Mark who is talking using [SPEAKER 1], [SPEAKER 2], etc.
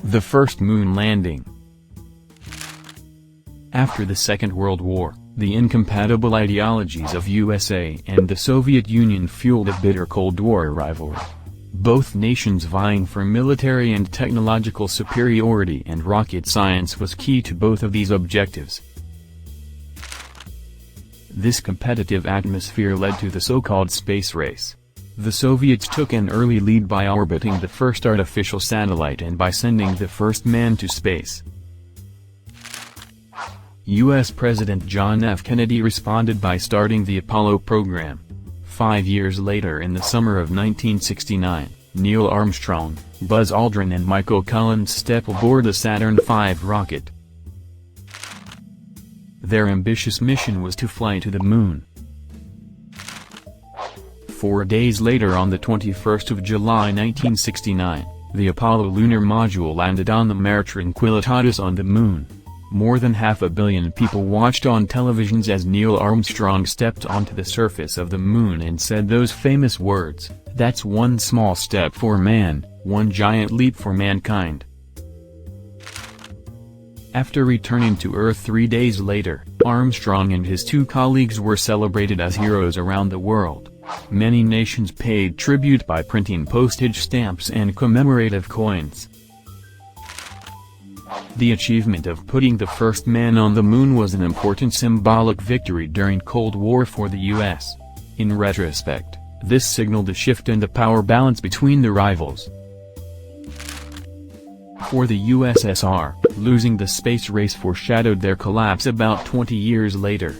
[SPEAKER 1] The first moon landing. After the Second World War, the incompatible ideologies of USA and the Soviet Union fueled a bitter Cold War rivalry. Both nations vying for military and technological superiority, and rocket science was key to both of these objectives. This competitive atmosphere led to the so-called space race. The Soviets took an early lead by orbiting the first artificial satellite and by sending the first man to space. U.S. President John F. Kennedy responded by starting the Apollo program. 5 years later, in the summer of 1969, Neil Armstrong, Buzz Aldrin and Michael Collins stepped aboard the Saturn V rocket. Their ambitious mission was to fly to the moon. 4 days later, on the 21st of July 1969, the Apollo lunar module landed on the Mare Tranquillitatis on the moon. More than 500 million people watched on televisions as Neil Armstrong stepped onto the surface of the moon and said those famous words, "That's one small step for man, one giant leap for mankind." After returning to Earth 3 days later, Armstrong and his 2 colleagues were celebrated as heroes around the world. Many nations paid tribute by printing postage stamps and commemorative coins. The achievement of putting the first man on the moon was an important symbolic victory during Cold War for the U.S. In retrospect, this signaled a shift in the power balance between the rivals. For the USSR, losing the space race foreshadowed their collapse about 20 years later.